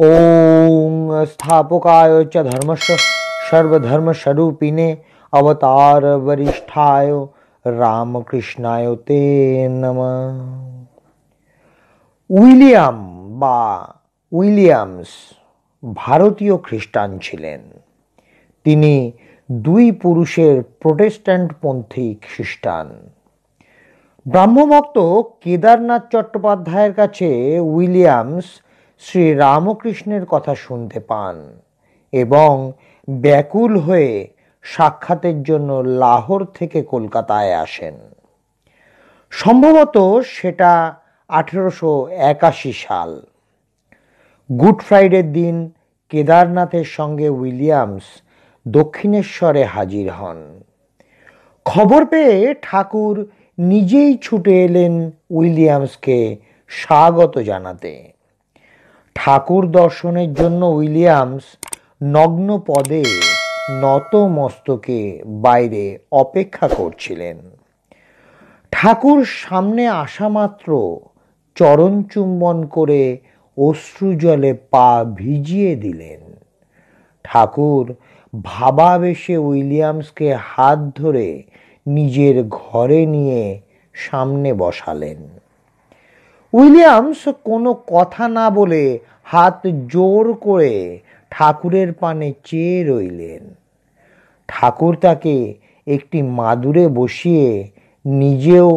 ओम स्थापकाय च धर्मस्य सर्वधर्मस्वरूपिणे अवतार वरिष्ठाय রামকৃষ্ণায় তে নমঃ। উইলিয়াম বা উইলিয়ামস ভারতীয় খ্রিস্টান ছিলেন। তিনি দুই পুরুষের প্রোটেস্ট্যান্টপন্থী খ্রিস্টান। ব্রাহ্মভক্ত কেদারনাথ চট্টোপাধ্যায়ের কাছে উইলিয়ামস শ্রী রামকৃষ্ণের কথা শুনতে পান এবং ব্যাকুল হয়ে সাক্ষাতের জন্য লাহোর থেকে কলকাতায় আসেন। সম্ভবত সেটা 1881 সাল। গুড ফ্রাইডের দিন কেদারনাথের সঙ্গে উইলিয়ামস দক্ষিণেশ্বরে হাজির হন। খবর পেয়ে ঠাকুর নিজেই ছুটে এলেন উইলিয়ামসকে স্বাগত জানাতে। ঠাকুর দর্শনের জন্য উইলিয়ামস নগ্ন পদে নত মস্তকে বাইরে অপেক্ষা করছিলেন। ঠাকুর সামনে আসা মাত্র চরণ চুম্বন করে অশ্রুজলে পা ভিজিয়ে দিলেন। ঠাকুর ভাবাবেশে উইলিয়ামসকে হাত ধরে নিজের ঘরে নিয়ে সামনে বসালেন। উইলিয়ামস কোনো কথা না বলে হাত জোর করে ঠাকুরের পানে চেয়ে রইলেন। ঠাকুর তাকে একটি মাদুরে বসিয়ে নিজেও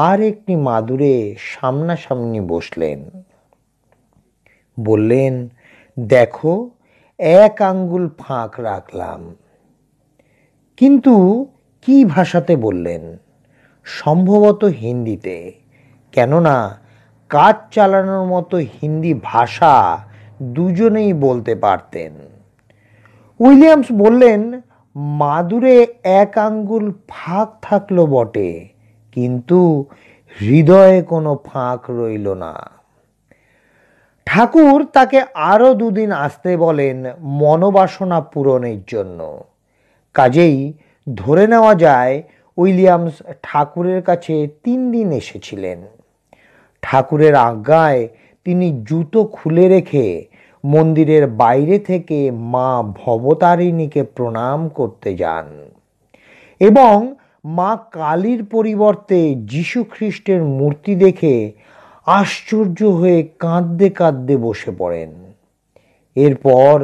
আর একটি মাদুরে সামনাসামনি বসলেন। বললেন, দেখো, এক আঙ্গুল ফাঁক রাখলাম। কিন্তু কি ভাষাতে বললেন? সম্ভবত হিন্দিতে, কেননা কাজ চালানোর মতো হিন্দি ভাষা দুজনেই বলতে পারতেন। উইলিয়ামস বললেন, মাদুরে এক আঙ্গুল ফাঁক থাকলো বটে, কিন্তু হৃদয়ে কোনো ফাঁক রইল না। ঠাকুর তাকে আরো 2 দিন আসতে বলেন মনোবাসনা পূরণের জন্য। কাজেই ধরে নেওয়া যায় উইলিয়ামস ঠাকুরের কাছে 3 দিন এসেছিলেন। ঠাকুরের আজ্ঞায় তিনি জুতো খুলে রেখে মন্দিরের বাইরে থেকে মা ভবতারিণীকে প্রণাম করতে যান এবং মা কালীর পরিবর্তে যীশু খ্রিস্টের মূর্তি দেখে আশ্চর্য হয়ে কাঁদতে কাঁদতে বসে পড়েন। এরপর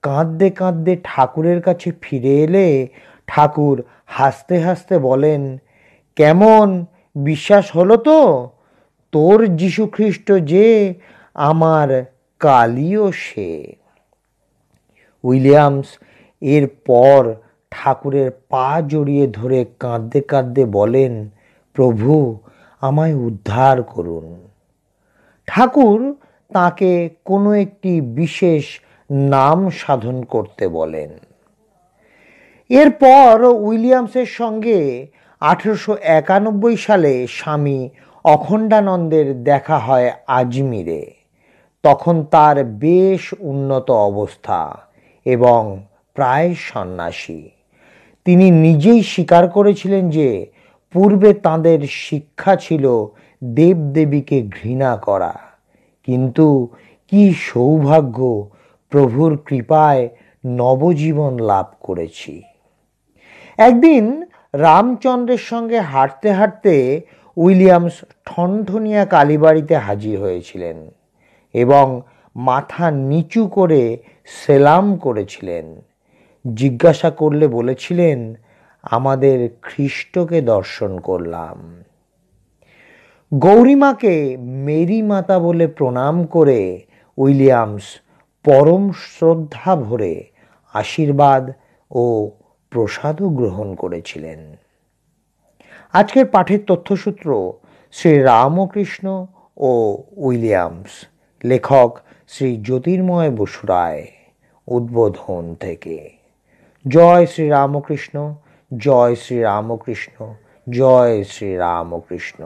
কাঁদতে কাঁদতে ঠাকুরের কাছে ফিরে এলে ঠাকুর হাসতে হাসতে বলেন, কেমন বিশ্বাস হলো তো? তোর যীশু খ্রিস্ট যে, আমার কালীও সে। উইলিয়ামস এরপর ঠাকুরের পা জড়িয়ে ধরে কাঁদতে কাঁদতে বলেন, প্রভু, আমায় উদ্ধার করুন। ঠাকুর তাকে কোনো একটি বিশেষ নাম সাধন করতে বলেন। এরপর উইলিয়ামসের সঙ্গে 1891 সালে স্বামী অখণ্ডানন্দের দেখা হয় আজমিরে। তখন তার বেশ উন্নত অবস্থা এবং প্রায় সন্ন্যাসী। তিনি নিজেই স্বীকার করেছিলেন যে পূর্বে তাঁদের শিক্ষা ছিল দেবদেবীকে ঘৃণা করা, কিন্তু কি সৌভাগ্য, প্রভুর কৃপায় নবজীবন লাভ করেছি। একদিন রামচন্দ্রের সঙ্গে হাঁটতে হাঁটতে উইলিয়ামস ঠনঠনিয়া কালীবাড়িতে হাজির হয়েছিলেন এবং মাথা নিচু করে সেলাম করেছিলেন। জিজ্ঞাসা করলে বলেছিলেন, আমাদের খ্রিস্টকে দর্শন করলাম। গৌরীমাকে মেরি মাতা বলে প্রণাম করে উইলিয়ামস পরম শ্রদ্ধা ভরে আশীর্বাদ ও প্রসাদও গ্রহণ করেছিলেন। আজকের পাঠের তথ্যসূত্র শ্রী রামকৃষ্ণ ও উইলিয়ামস, লেখক শ্রী জ্যোতির্ময় বসু রায়, উদ্বোধন থেকে। জয় শ্রী রামকৃষ্ণ, জয় শ্রী রামকৃষ্ণ, জয় শ্রী রামকৃষ্ণ।